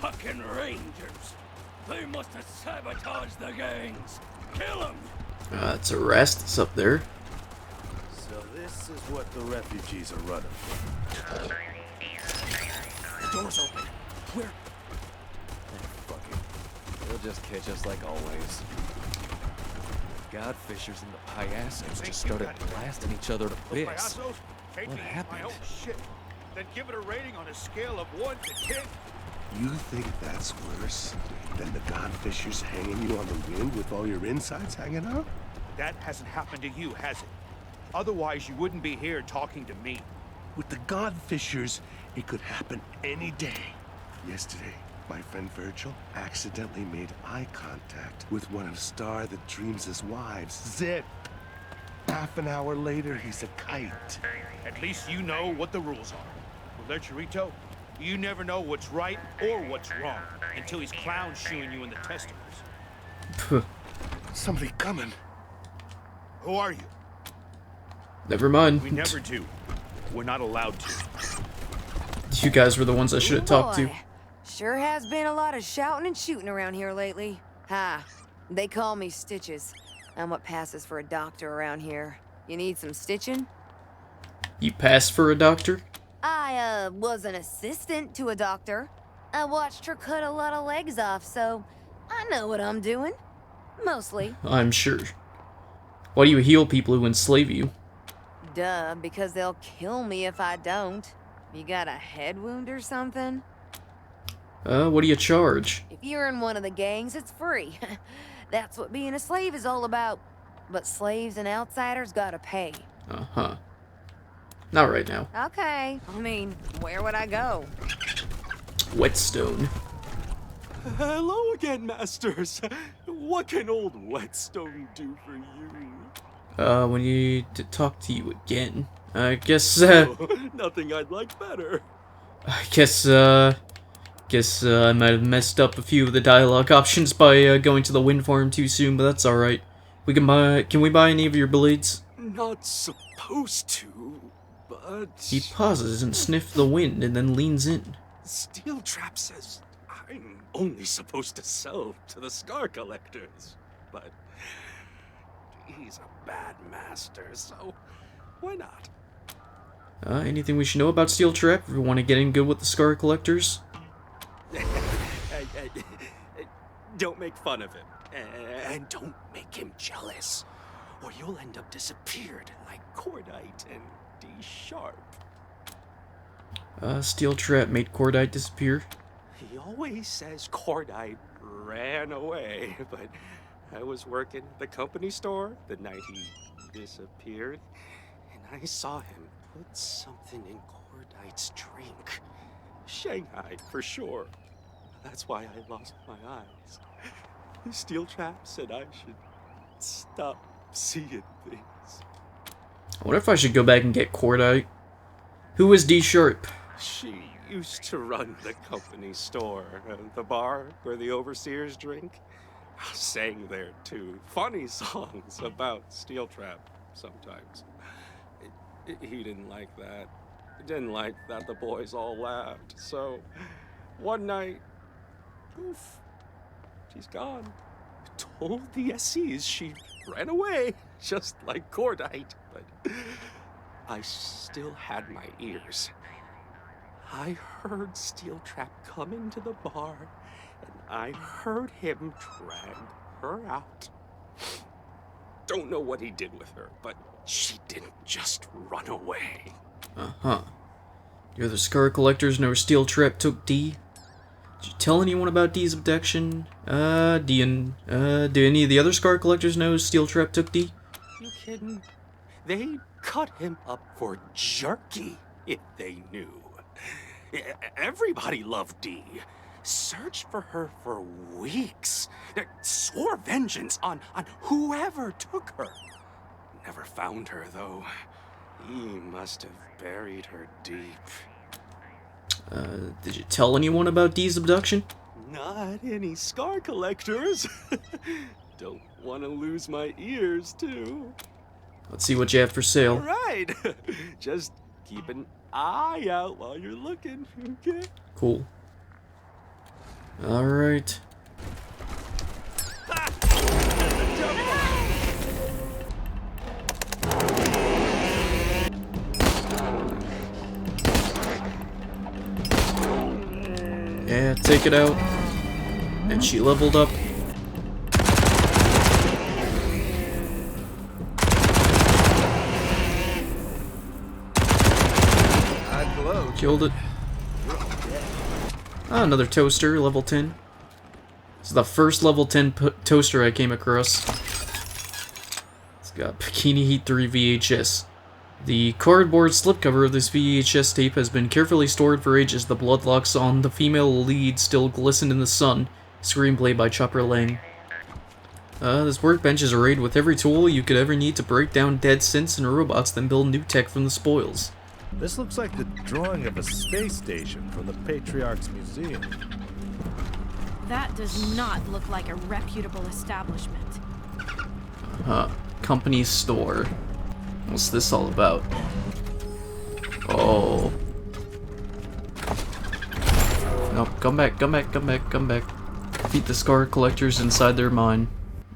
fucking Rangers. They must have sabotaged the gangs. Kill them! It's a rest. It's up there. So this is what the refugees are running from. The door's open. Where? Fuck it. They'll just catch us like always. Godfishers and the payasos just started blasting each other to bits. What happened? Shit. Then give it a rating on a scale of 1 to 10. You think that's worse than the Godfishers hanging you on the wind with all your insides hanging out? That hasn't happened to you, has it? Otherwise, you wouldn't be here talking to me. With the Godfishers, it could happen any day. Yesterday, my friend Virgil accidentally made eye contact with one of Star the Dreams' wives, Zip. Half an hour later, he's a kite. At least you know what the rules are. Well, Lercherito, you never know what's right or what's wrong until he's clown shoeing you in the testicles. Somebody coming. Who are you? Never mind. We never do. We're not allowed to. You guys were the ones I should have talked to. Sure has been a lot of shouting and shooting around here lately. Hi, they call me Stitches. I'm what passes for a doctor around here. You need some stitching? You pass for a doctor? I, was an assistant to a doctor. I watched her cut a lot of legs off, so I know what I'm doing. Mostly. I'm sure. Why do you heal people who enslave you? Duh, because they'll kill me if I don't. You got a head wound or something? What do you charge? If you're in one of the gangs, it's free. That's what being a slave is all about. But slaves and outsiders gotta pay. Uh-huh. Not right now. Okay. I mean, where would I go? Whetstone. Hello again, masters. What can old Whetstone do for you? We need to talk to you again. I guess, Nothing I'd like better. I guess I might have messed up a few of the dialogue options by going to the wind farm too soon, but that's alright. Can we buy any of your blades? Not supposed to, but... He pauses and sniffs the wind and then leans in. Steel Trap says I'm only supposed to sell to the scar collectors, but he's a bad master, so why not? Anything we should know about Steel Trap if we want to get in good with the scar collectors? Don't make fun of him, and don't make him jealous, or you'll end up disappeared like Cordite and D Sharp. Steel Trap made Cordite disappear. He always says Cordite ran away, but I was working the company store the night he disappeared, and I saw him put something in Cordite's drink. Shanghai, for sure. That's why I lost my eyes. Steel Trap said I should stop seeing things. I wonder if I should go back and get Cordite. Who is D Sharp? She used to run the company store, the bar where the overseers drink. I sang there too. Funny songs about Steel Trap sometimes. He didn't like that. He didn't like that the boys all laughed. So one night, poof, she's gone. Told the SCs she ran away, just like Cordite, but I still had my ears. I heard Steel Trap come into the bar, and I heard him drag her out. Don't know what he did with her, but she didn't just run away. Uh-huh. Do the scar collectors know Steel Trap took D? Did you tell anyone about D's abduction? Do any of the other scar collectors know Steel Trap took D? You kidding? They'd cut him up for jerky if they knew. Everybody loved Dee. Searched for her for weeks. Swore vengeance on whoever took her. Never found her, though. He must have buried her deep. Did you tell anyone about Dee's abduction? Not any scar collectors. Don't want to lose my ears, too. Let's see what you have for sale. All right. Just keep an eye out while you're looking, okay? Cool. Alright. Yeah, take it out. And she leveled up. Killed it. Ah, another toaster, level 10. This is the first level 10 toaster I came across. It's got Bikini Heat 3 VHS. The cardboard slipcover of this VHS tape has been carefully stored for ages. The blood locks on the female lead still glisten in the sun. Screenplay by Chopper Lang. This workbench is arrayed with every tool you could ever need to break down dead synths and robots, then build new tech from the spoils. This looks like the drawing of a space station from the Patriarch's Museum. That does not look like a reputable establishment. Company store. What's this all about? Oh. No, come back, come back, come back, come back. Beat the scar collectors inside their mine.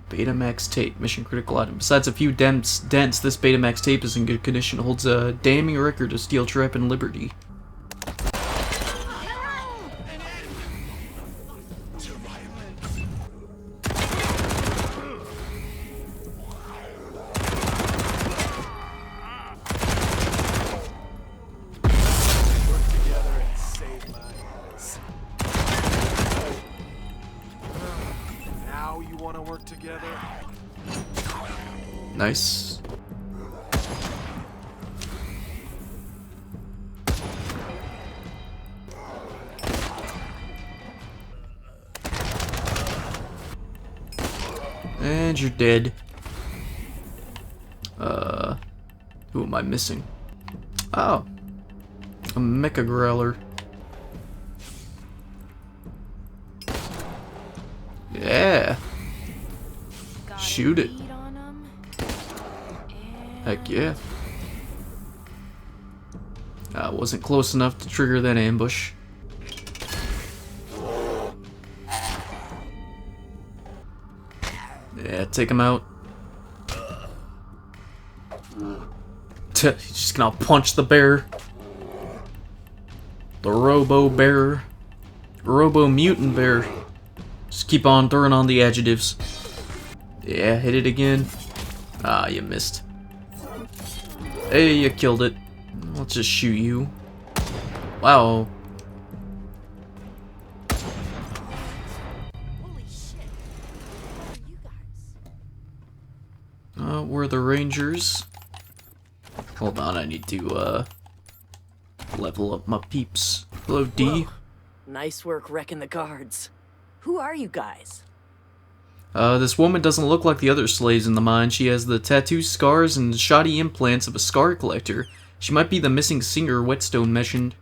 Betamax tape, mission critical item. Besides a few dents, this Betamax tape is in good condition. Holds a damning record of steel trap and liberty. Nice. And you're dead. Who am I missing? Oh. A mecha growler. Yeah. Shoot it. Heck yeah. Wasn't close enough to trigger that ambush. Yeah, take him out. He's just gonna punch the bear. The Robo Bear. Robo Mutant Bear. Just keep on throwing on the adjectives. Yeah, hit it again. Ah, you missed. Hey, you killed it. Let's just shoot you. Wow. Holy shit. What are you guys? We're the Rangers. Hold on, I need to, level up my peeps. Hello, D. Whoa. Nice work wrecking the guards. Who are you guys? This woman doesn't look like the other slaves in the mine. She has the tattoo scars and shoddy implants of a scar collector. She might be the missing singer Whetstone mentioned.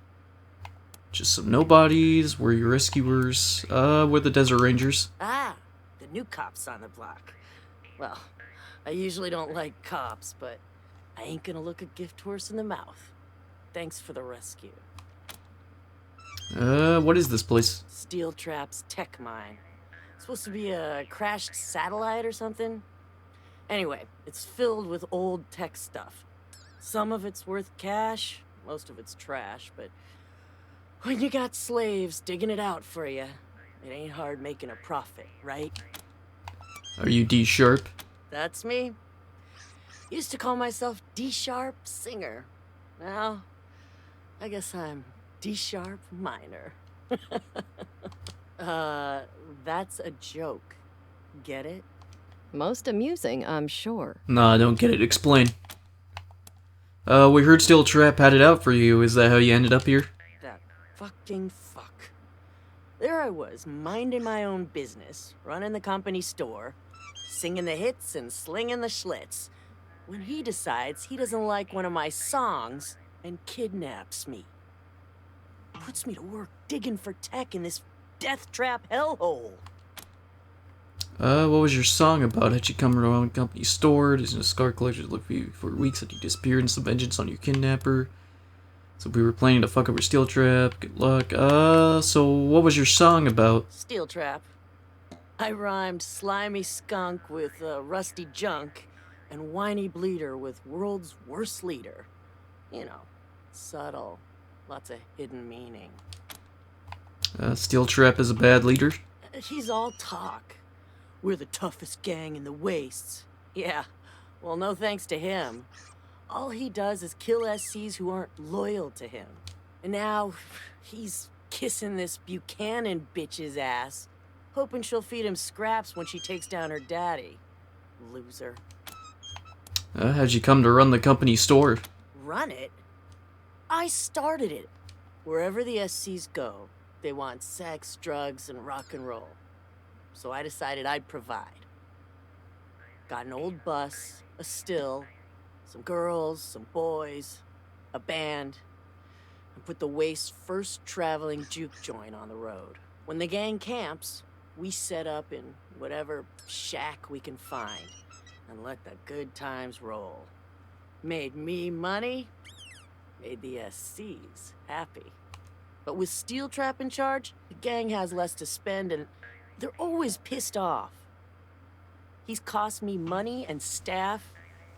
Just some nobodies. We're your rescuers. We're the Desert Rangers. Ah, the new cops on the block. Well, I usually don't like cops, but I ain't gonna look a gift horse in the mouth. Thanks for the rescue. What is this place? Steel Trap's tech mine. Supposed to be a crashed satellite or something? Anyway, it's filled with old tech stuff. Some of it's worth cash, most of it's trash, but when you got slaves digging it out for you, it ain't hard making a profit, right? Are you D Sharp? That's me. Used to call myself D Sharp Singer. Now, I guess I'm D Sharp Minor. That's a joke. Get it? Most amusing, I'm sure. Nah, I don't get it. Explain. We heard Steel Trap had it out for you. Is that how you ended up here? That fucking fuck. There I was, minding my own business, running the company store, singing the hits and slinging the schlitz, when he decides he doesn't like one of my songs and kidnaps me. Puts me to work digging for tech in this death trap hellhole. What was your song about? Had you come around company store? Does a scar collector look for you for weeks? Had you disappeared and some vengeance on your kidnapper? So we were planning to fuck over Steel Trap. Good luck. So what was your song about? Steel Trap. I rhymed slimy skunk with rusty junk and whiny bleeder with world's worst leader. You know, subtle. Lots of hidden meaning. Steel Trap is a bad leader. He's all talk. We're the toughest gang in the wastes. Yeah, well, no thanks to him. All he does is kill SCs who aren't loyal to him. And now, he's kissing this Buchanan bitch's ass, hoping she'll feed him scraps when she takes down her daddy. Loser. How'd you come to run the company store? Run it? I started it. Wherever the SCs go, they want sex, drugs, and rock and roll. So I decided I'd provide. Got an old bus, a still, some girls, some boys, a band, and put the Waste's first traveling juke joint on the road. When the gang camps, we set up in whatever shack we can find and let the good times roll. Made me money, made the SCs happy. But with Steel Trap in charge, the gang has less to spend and they're always pissed off. He's cost me money and staff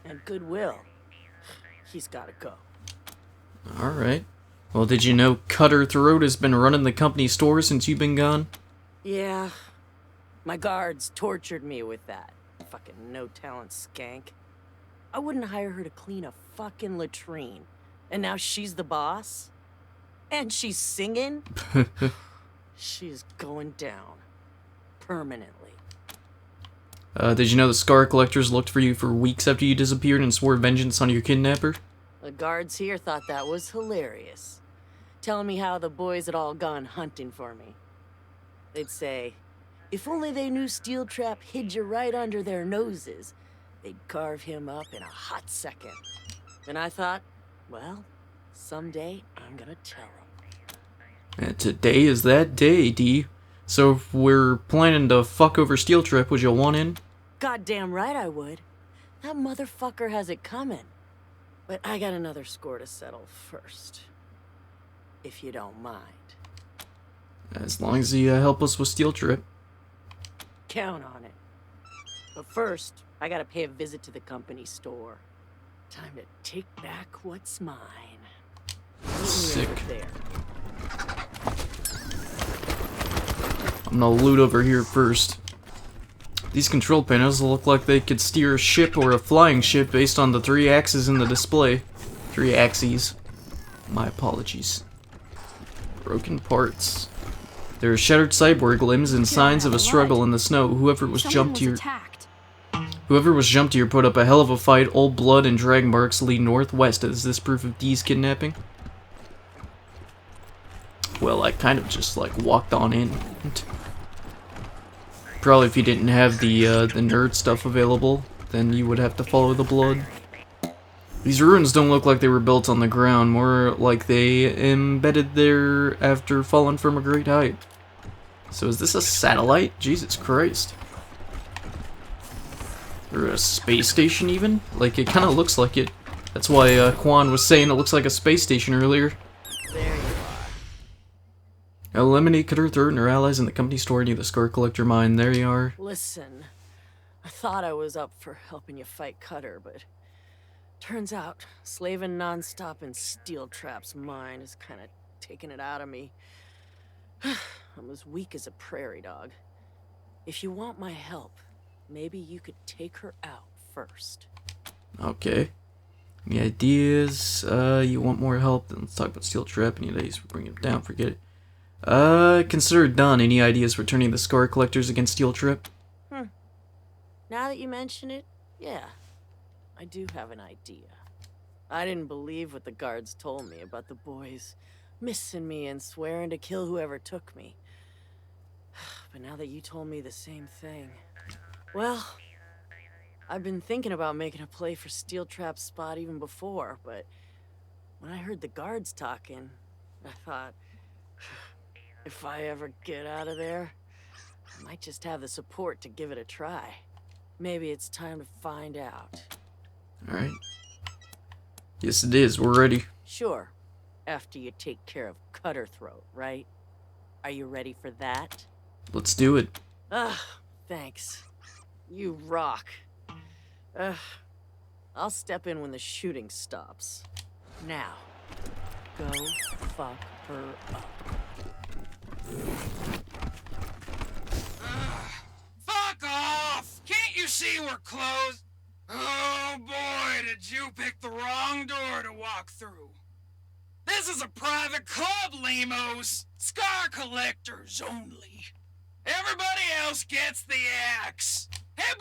and goodwill. He's gotta go. Alright. Well, did you know Cutter Throat has been running the company store since you've been gone? Yeah. My guards tortured me with that. Fucking no-talent skank. I wouldn't hire her to clean a fucking latrine. And now she's the boss? And she's singing? She's going down. Permanently. Did you know the Scar Collectors looked for you for weeks after you disappeared and swore vengeance on your kidnapper? The guards here thought that was hilarious. Telling me how the boys had all gone hunting for me. They'd say, if only they knew Steel Trap hid you right under their noses, they'd carve him up in a hot second. And I thought, well, someday I'm gonna tell them. And today is that day, D. So if we're planning to fuck over Steel Trap, would you want in? Goddamn right I would. That motherfucker has it coming. But I got another score to settle first. If you don't mind. As long as you help us with Steel Trap. Count on it. But first, I gotta pay a visit to the company store. Time to take back what's mine. Sick. There. I'm gonna loot over here first. These control panels look like they could steer a ship or a flying ship based on the 3 axes in the display. 3 axes. My apologies. Broken parts. There are shattered cyborg limbs and signs of a struggle in the snow. Whoever was jumped here put up a hell of a fight. Old blood and drag marks lead northwest. Is this proof of Dee's kidnapping? Well, I kind of just like walked on in. Probably if you didn't have the nerd stuff available, then you would have to follow the blood. These ruins don't look like they were built on the ground, more like they embedded there after falling from a great height. So is this a satellite? Jesus Christ. Or a space station even? Like, it kind of looks like it. That's why Quan was saying it looks like a space station earlier. There you are. Eliminate Cutter Throat and her allies in the company store near the Scar Collector mine. There you are. Listen, I thought I was up for helping you fight Cutter, but turns out slaving nonstop in Steel Trap's mine is kind of taking it out of me. I'm as weak as a prairie dog. If you want my help, maybe you could take her out first. Okay. Any ideas? You want more help? Then let's talk about Steel Trap. Any ideas for bringing it down? Forget it. Consider it done. Any ideas for turning the Scar Collectors against Steel Trap? Now that you mention it, yeah. I do have an idea. I didn't believe what the guards told me about the boys missing me and swearing to kill whoever took me. But now that you told me the same thing, well, I've been thinking about making a play for Steel Trap's spot even before, but when I heard the guards talking, I thought, if I ever get out of there, I might just have the support to give it a try. Maybe it's time to find out. Alright. Yes, it is. We're ready. Sure. after you take care of Cutterthroat, right? Are you ready for that? Let's do it. Thanks. You rock. I'll step in when the shooting stops. Now, go fuck her up. Fuck off! Can't you see we're closed? Oh boy, did you pick the wrong door to walk through. This is a private club, Lemos. Scar collectors only. Everybody else gets the axe. Hey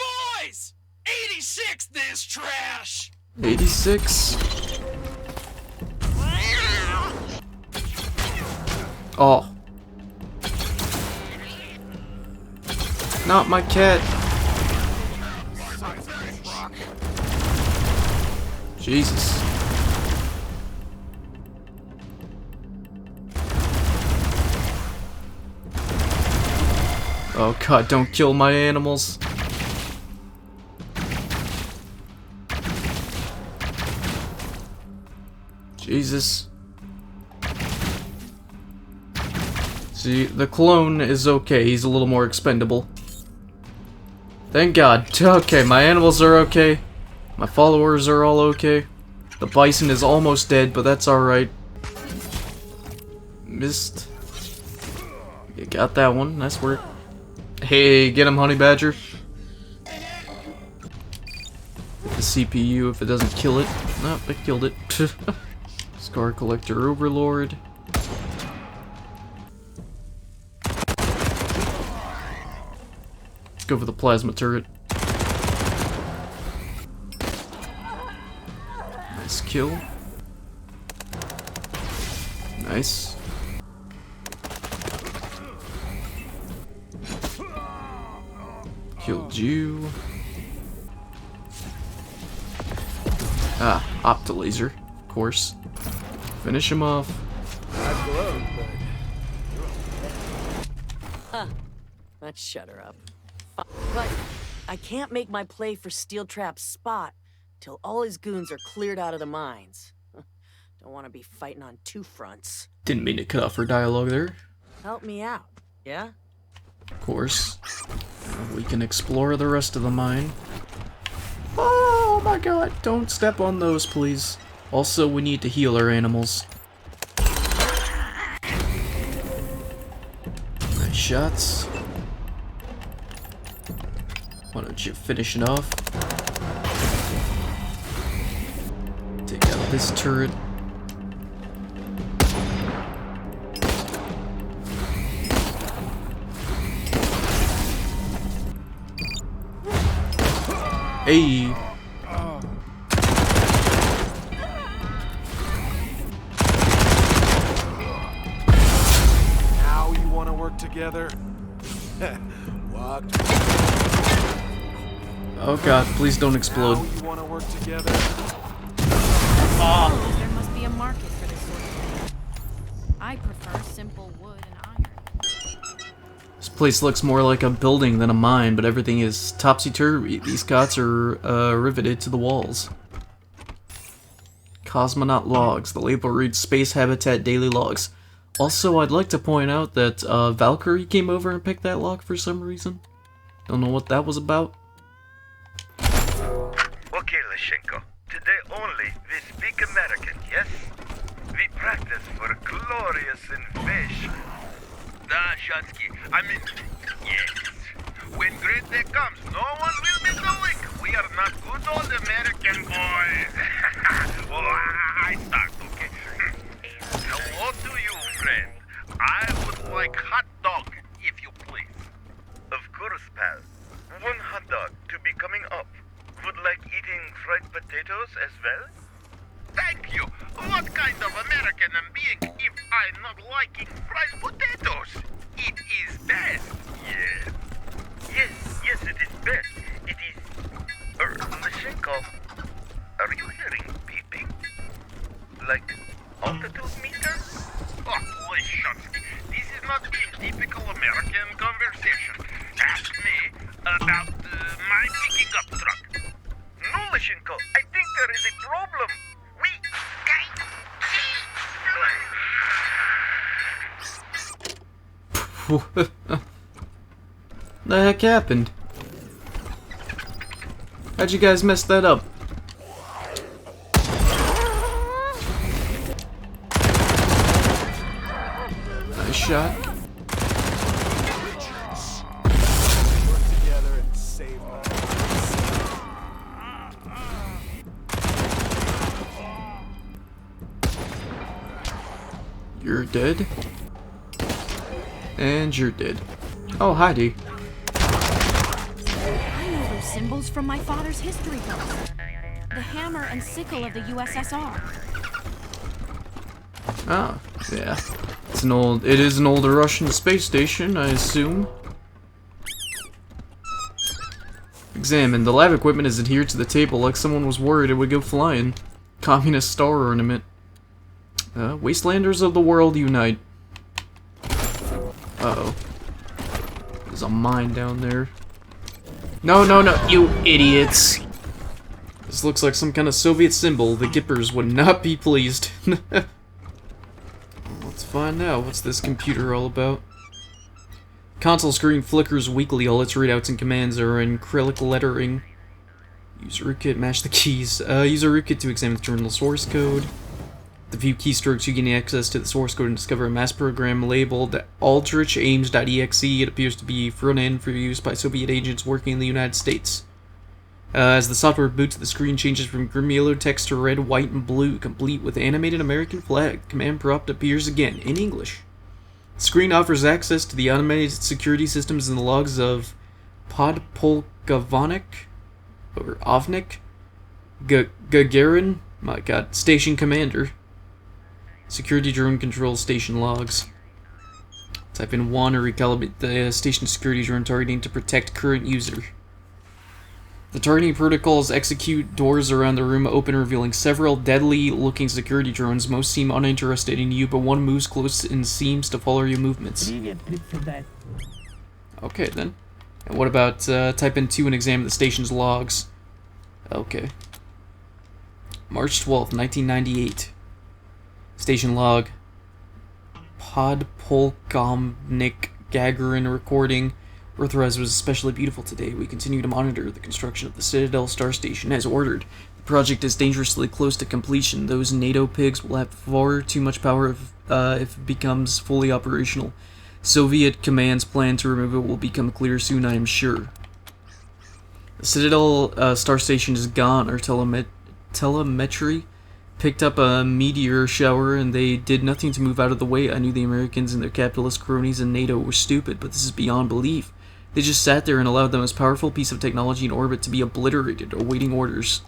boys! 86 this trash! 86. Oh. Not my cat. Jesus. Oh god, don't kill my animals. Jesus. See, the clone is okay. He's a little more expendable. Thank God. Okay, my animals are okay. My followers are all okay. The bison is almost dead, but that's alright. Missed. You got that one. Nice work. Hey, get him, honey badger. The CPU if it doesn't kill it. Nope, it killed it. Scar Collector Overlord. Let's go for the plasma turret. Nice kill. Nice. Killed you. Ah, Optolaser, of course. Finish him off. Let's shut her up. But I can't make my play for Steel Trap's spot till all his goons are cleared out of the mines. Don't want to be fighting on two fronts. Didn't mean to cut off her dialogue there. Help me out, yeah? Of course. We can explore the rest of the mine. Oh my god, don't step on those, please. Also, we need to heal our animals. Nice shots. Why don't you finish it off? Take out this turret. Hey! Now you want to work together? What? Oh god, please don't explode. Now you want to work together? There must be a market for this sort of thing. I prefer simple wood and iron. This place looks more like a building than a mine, but everything is topsy-turvy. These cots are riveted to the walls. Cosmonaut logs. The label reads Space Habitat Daily Logs. Also, I'd like to point out that Valkyrie came over and picked that log for some reason. Don't know what that was about. Okay, Lashenko. Today only we speak American, yes? We practice for a glorious invasion. Shansky, I mean, yes. When great day comes, no one will be doing. We are not good old American boys. Oh, I start, okay? Hello to you, friend. I would like hot dog, if you please. Of course, pal. One hot dog to be coming up. Would like eating fried potatoes as well? Thank you. What kind of American am being if I'm not liking fried potatoes? It is best. Yes. Yes, it is best. It is... Lashenko, are you hearing beeping? Like altitude meter? Oh, Lashansky, this is not being typical American conversation. Ask me about my picking up truck. No, Lashenko, I think there is a problem. We... What the heck happened? How'd you guys mess that up? Nice shot. You're dead. And you're dead. Oh, Heidi. I know those symbols from my father's history books. The hammer and sickle of the USSR. Ah, yeah. It is an old Russian space station, I assume. Examine. The lab equipment is adhered to the table like someone was worried it would go flying. Communist star ornament. Wastelanders of the world unite. Uh-oh. There's a mine down there. No, no, no, you idiots! This looks like some kind of Soviet symbol. The Gippers would not be pleased. Let's find out. What's this computer all about? Console screen flickers weakly. All its readouts and commands are in acrylic lettering. Use rootkit, match the keys. Use a rootkit to examine the terminal source code. The few keystrokes you gain access to the source code and discover a mass program labeled aldrichaims.exe. It appears to be front-end for use by Soviet agents working in the United States. As the software boots, the screen changes from grim yellow text to red, white, and blue, complete with animated American flag. Command prompt appears again, in English. The screen offers access to the automated security systems and the logs of Podpolkovnik, or Ovnik, Gagarin, my god, station commander. Security drone control station logs. Type in 1 or recalibrate the station security drone targeting to protect current user. The targeting protocols execute. Doors around the room open, revealing several deadly-looking security drones. Most seem uninterested in you, but one moves close and seems to follow your movements. Okay, then. And what about type in 2 and examine the station's logs? Okay. March 12th, 1998. Station log. Podpolkovnik Gagarin recording. Earthrise was especially beautiful today. We continue to monitor the construction of the Citadel Star Station as ordered. The project is dangerously close to completion. Those NATO pigs will have far too much power if it becomes fully operational. Soviet command's plan to remove it will become clear soon, I am sure. The Citadel Star Station is gone. Our telemetry picked up a meteor shower, and they did nothing to move out of the way. I knew the Americans and their capitalist cronies in NATO were stupid, but this is beyond belief. They just sat there and allowed the most powerful piece of technology in orbit to be obliterated, awaiting orders.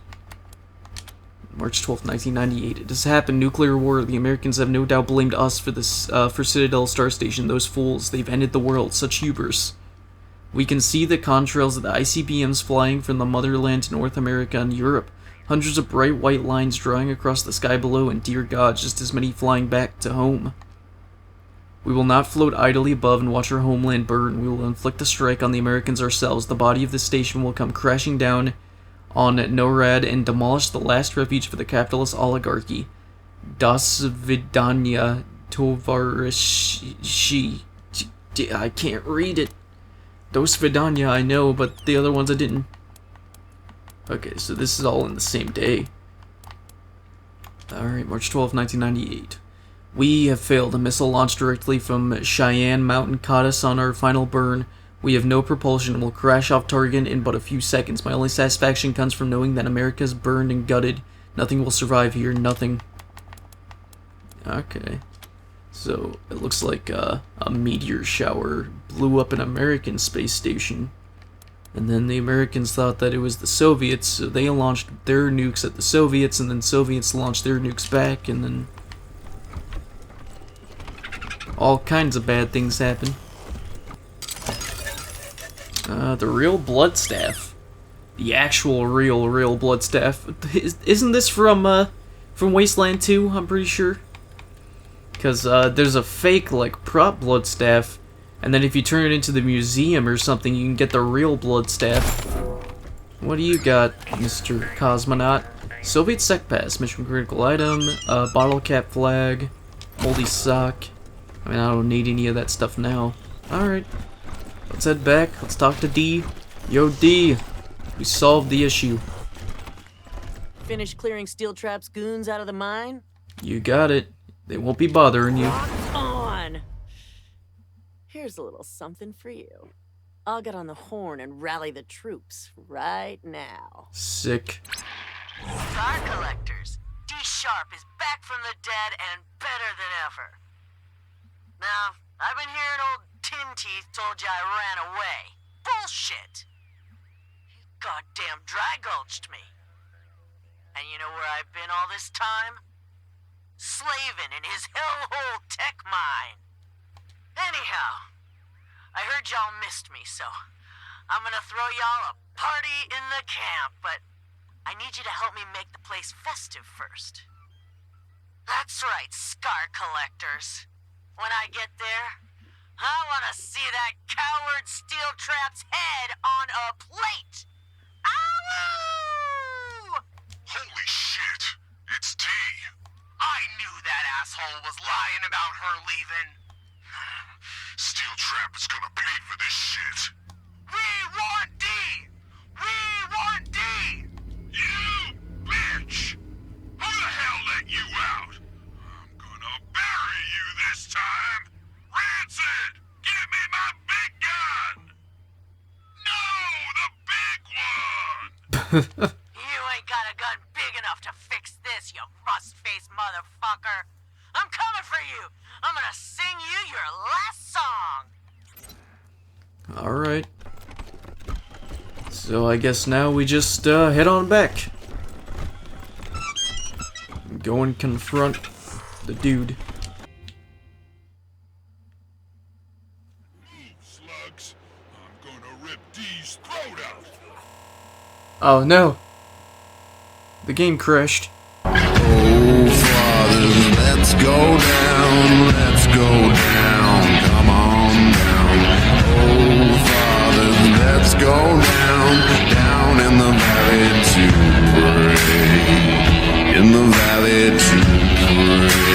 March 12th, 1998. It has happened. Nuclear war. The Americans have no doubt blamed us for this, for Citadel Star Station. Those fools. They've ended the world. Such hubris. We can see the contrails of the ICBMs flying from the motherland to North America and Europe. Hundreds of bright white lines drawing across the sky below, and dear God, just as many flying back to home. We will not float idly above and watch our homeland burn. We will inflict a strike on the Americans ourselves. The body of the station will come crashing down on NORAD and demolish the last refuge for the capitalist oligarchy. Das Vidanya Tovarishi. I can't read it. Dos Vidanya I know, but the other ones I didn't. Okay, so this is all in the same day. Alright, March 12, 1998. We have failed. A missile launched directly from Cheyenne Mountain caught us on our final burn. We have no propulsion and will crash off target in but a few seconds. My only satisfaction comes from knowing that America is burned and gutted. Nothing will survive here, nothing. Okay. So, it looks like a meteor shower blew up an American space station. And then the Americans thought that it was the Soviets, so they launched their nukes at the Soviets, and then Soviets launched their nukes back, and then all kinds of bad things happen. The real blood staff. The actual real blood staff. Isn't this from Wasteland 2, I'm pretty sure? Because there's a fake, like, prop blood staff, and then if you turn it into the museum or something, you can get the real blood staff. What do you got, Mr. Cosmonaut? Soviet Sec Pass, mission critical item, bottle cap flag, moldy sock. I mean, I don't need any of that stuff now. Alright. Let's head back. Let's talk to D. Yo, D. We solved the issue. Finish clearing Steel Trap's goons out of the mine? You got it. They won't be bothering you. Rock on! Here's a little something for you. I'll get on the horn and rally the troops right now. Sick. Star Collectors, D Sharp is back from the dead and better than ever. Now, I've been hearing old Tin Teeth told you I ran away. Bullshit! He goddamn dry gulched me. And you know where I've been all this time? Slaving in his hellhole tech mine. Anyhow, I heard y'all missed me, so I'm gonna throw y'all a party in the camp, but I need you to help me make the place festive first. That's right, Scar Collectors. When I get there, I want to see that coward Steel Trap's head on a plate. Ow! Holy shit! It's D! I knew that asshole was lying about her leaving. Steel Trap is gonna pay for this shit. We want D! We want D! You bitch! Who the hell let you out? I'm gonna bury you this time! Rancid! Give me my big gun! No, the big one! You ain't got a gun big enough to fix this, you rust-faced motherfucker. I'm coming for you. I'm gonna sing you your last song. Alright. So I guess now we just head on back. Go and confront the dude. Slugs, I'm gonna rip D's throat out! Oh no. The game crashed. Oh, Father, let's go down, let's go down, come on down. Oh, Father, let's go down, down in the valley to pray, in the valley to pray.